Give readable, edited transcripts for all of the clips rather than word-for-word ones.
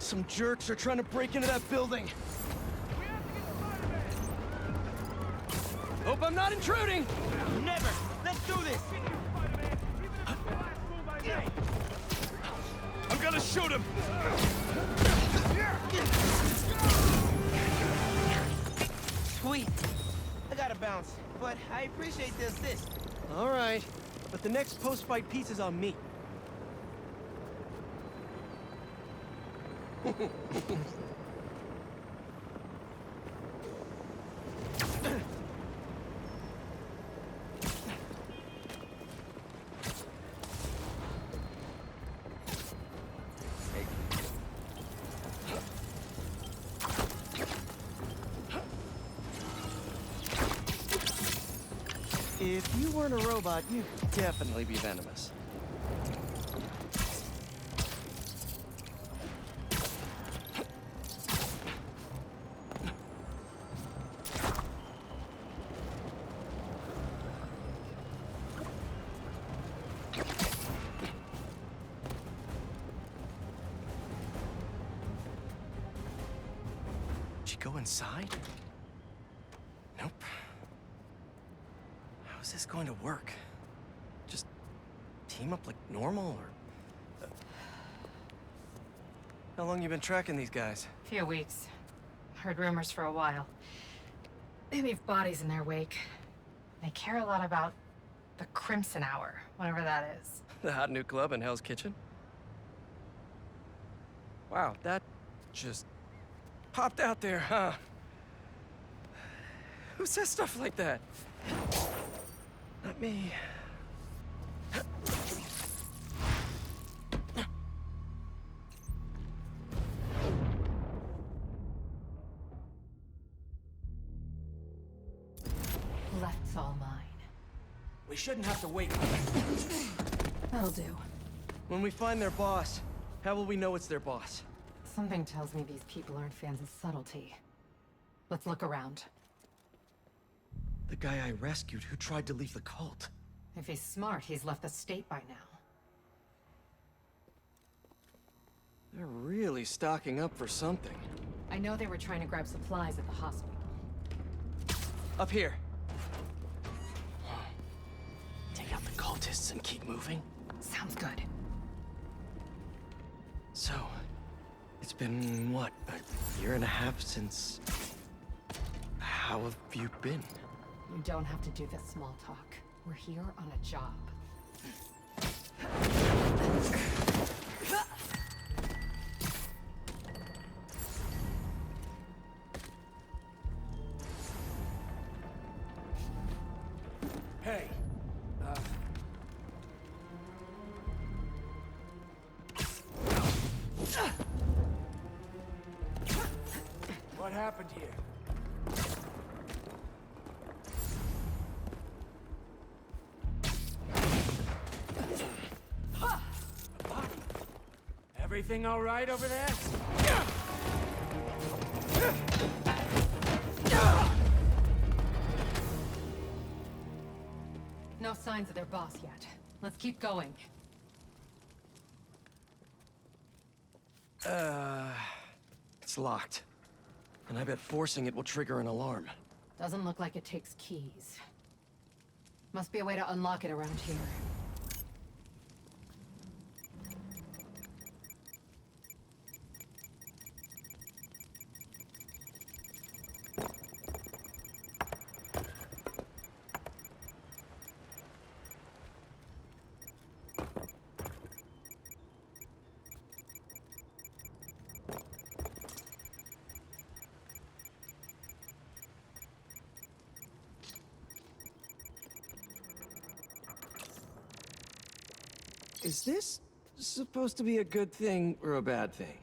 Some jerks are trying to break into that building. Hope I'm not intruding! Never! Let's do this! I'm gonna shoot him! Sweet! I gotta bounce, but I appreciate the assist. All right, but the next post-fight piece is on me. If you weren't a robot, you'd definitely be venomous. Did she go inside? Nope. How's this going to work? Just team up like normal, or... How long you been tracking these guys? Few weeks. Heard rumors for a while. They leave bodies in their wake. They care a lot about the Crimson Hour, whatever that is. The hot new club in Hell's Kitchen? Wow, that just popped out there, huh? Who says stuff like that? Not me. Left's all mine. We shouldn't have to wait. That'll do. When we find their boss, how will we know it's their boss? Something tells me these people aren't fans of subtlety. Let's look around. The guy I rescued who tried to leave the cult. If he's smart, he's left the state by now. They're really stocking up for something. I know they were trying to grab supplies at the hospital. Up here. Take out the cultists and keep moving. Sounds good. So, it's been, what, a year and a half since... How have you been? You don't have to do this small talk. We're here on a job. Hey, what happened here? Everything all right over there? No signs of their boss yet. Let's keep going. It's locked. And I bet forcing it will trigger an alarm. Doesn't look like it takes keys. Must be a way to unlock it around here. Is this supposed to be a good thing or a bad thing?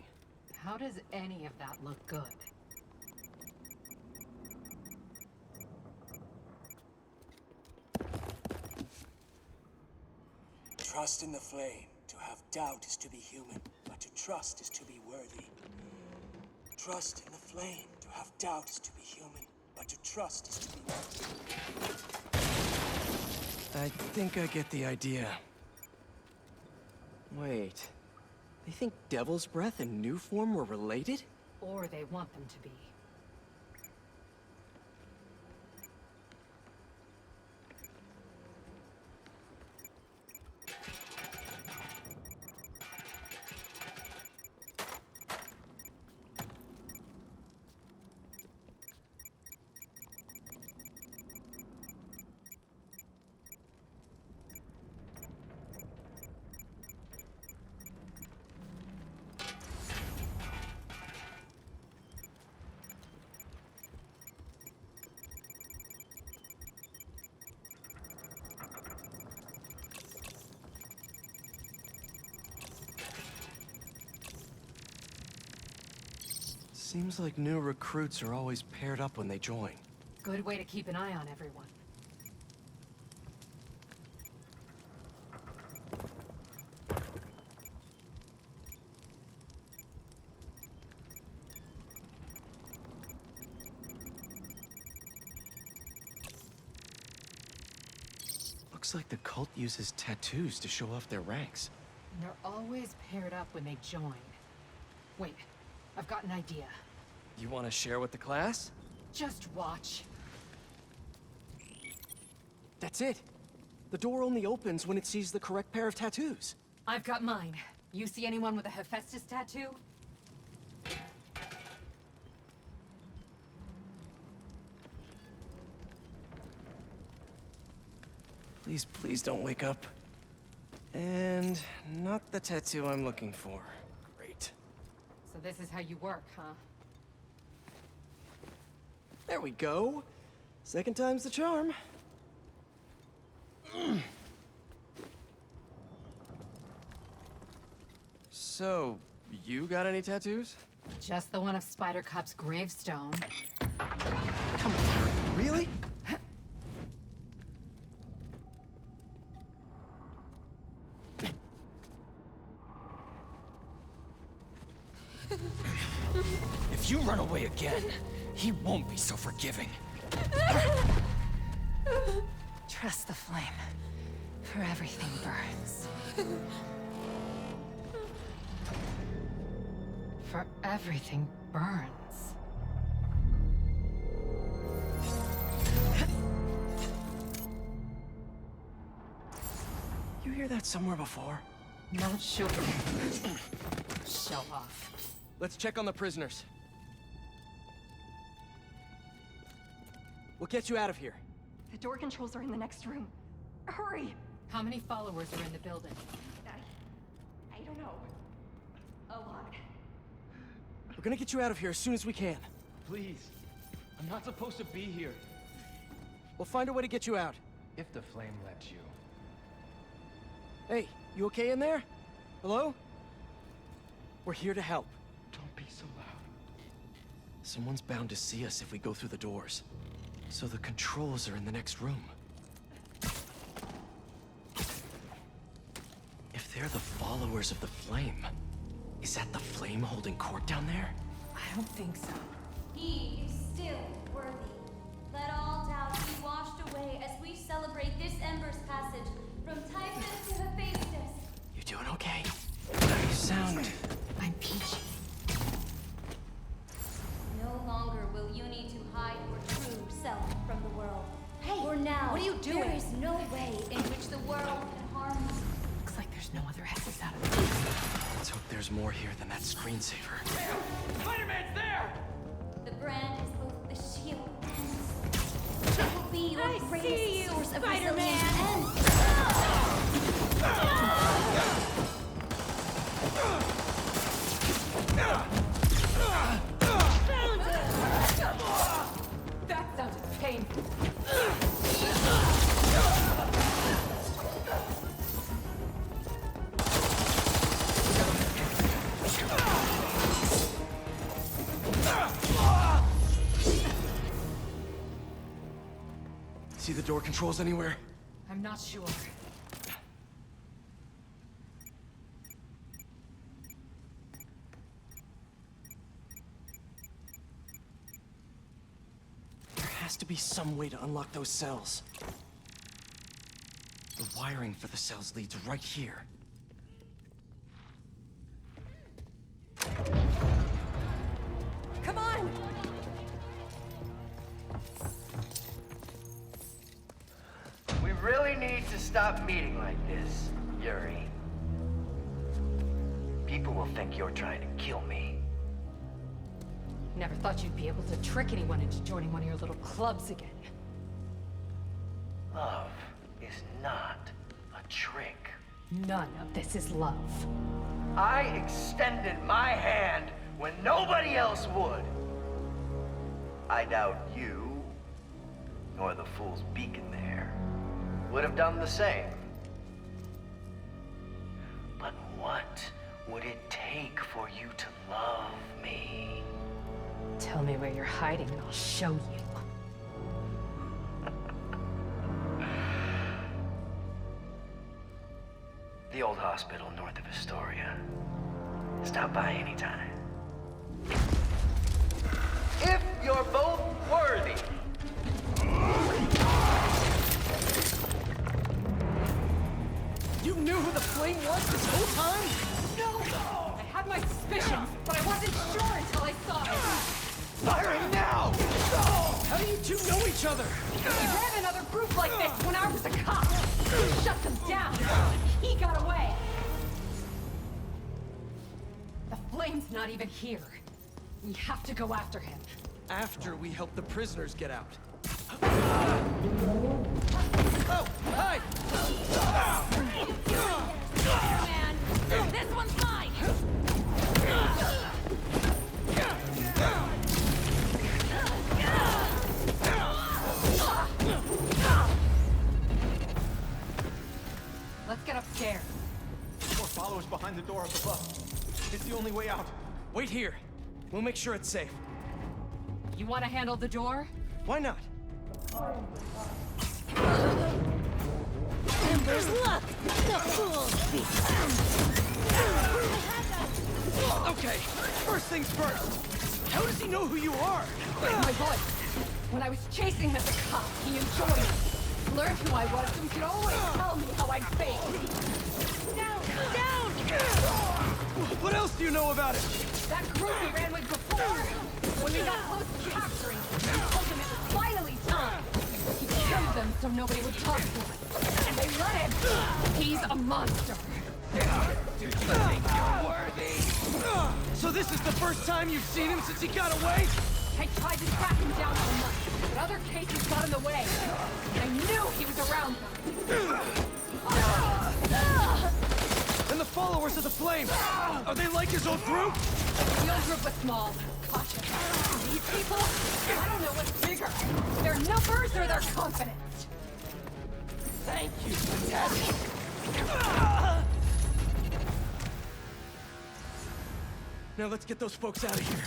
How does any of that look good? Trust in the flame. To have doubt is to be human, but to trust is to be worthy. Trust in the flame. To have doubt is to be human, but to trust is to be worthy. I think I get the idea. Wait. They think Devil's Breath and New Form were related? Or they want them to be. Seems like new recruits are always paired up when they join. Good way to keep an eye on everyone. Looks like the cult uses tattoos to show off their ranks. And they're always paired up when they join. Wait, I've got an idea. You want to share with the class? Just watch. That's it. The door only opens when it sees the correct pair of tattoos. I've got mine. You see anyone with a Hephaestus tattoo? Please, please don't wake up. And not the tattoo I'm looking for. Great. So this is how you work, huh? There we go. Second time's the charm. So, you got any tattoos? Just the one of Spider Cop's gravestone. Come on, really? If you run away again, he won't be so forgiving. Trust the flame, for everything burns. For everything burns. You hear that somewhere before? Not sure. Show off. Let's check on the prisoners. We'll get you out of here. The door controls are in the next room. Hurry! How many followers are in the building? I don't know. A lot. We're gonna get you out of here as soon as we can. Please. I'm not supposed to be here. We'll find a way to get you out. If the flame lets you. Hey, you okay in there? Hello? We're here to help. Don't be so loud. Someone's bound to see us if we go through the doors. So the controls are in the next room. If they're the followers of the flame, is that the flame holding court down there? I don't think so. He is still worthy. Let all doubt be washed away as we celebrate this Ember's passage from Typhus to Hephaestus. You doing okay? You sound... I'm peachy. No longer will you need to hide your true self from the world. Hey, for now, what are you doing? There is no way in which the world can harm you. Looks like there's no other exits out of this. Let's hope there's more here than that screensaver. Spider-Man's there! The brand is both the shield and it will be your greatest source of resilience and That sounded painful. See the door controls anywhere? I'm not sure. There has to be some way to unlock those cells. The wiring for the cells leads right here. stop meeting like this, Yuri, people will think you're trying to kill me. Never thought you'd be able to trick anyone into joining one of your little clubs again. Love is not a trick. None of this is love. I extended my hand when nobody else would. I doubt you, nor the fool's beacon there, would have done the same. But what would it take for you to love me? Tell me where you're hiding and I'll show you. The old hospital north of Astoria. Stop by anytime. If you're both worthy. You knew who the flame was this whole time? No! I had my suspicions, but I wasn't sure until I saw it. Firing now! How do you two know each other? We ran another group like this when I was a cop. We shut them down. He got away. The flame's not even here. We have to go after him. After we help the prisoners get out. Oh, hi! Man, this one's mine! Let's get upstairs. More followers behind the door of the bus. It's the only way out. Wait here. We'll make sure it's safe. You want to handle the door? Why not? Ember's luck! The fool's Okay, first things first. How does he know who you are? My voice. When I was chasing him as a cop, he enjoyed it. Learned who I was, so he could always tell me how I'd fake. Down! Down! What else do you know about it? That group we ran with before, when we got close to capturing him, he told them it was finally time. He killed them so nobody would talk to him. And they let him. He's a monster. So this is the first time you've seen him since he got away? I tried to track him down for months, but other cases got in the way. I knew he was around them. And the followers of the flame, are they like his old group? The old group was small, cautious. These people, I don't know what's bigger. Their numbers or their confidence. Thank you, Fantastic. Now let's get those folks out of here.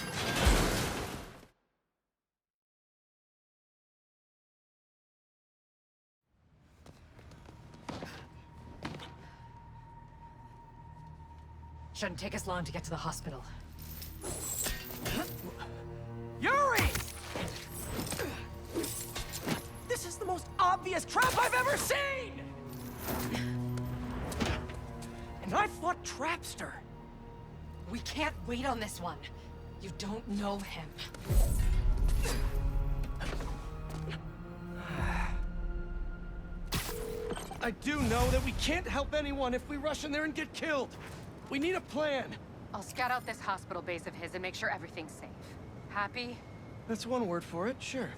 Shouldn't take us long to get to the hospital. Yuri! This is the most obvious trap I've ever seen! And I fought Trapster. We can't wait on this one. You don't know him. I do know that we can't help anyone if we rush in there and get killed. We need a plan. I'll scout out this hospital base of his and make sure everything's safe. Happy? That's one word for it, sure.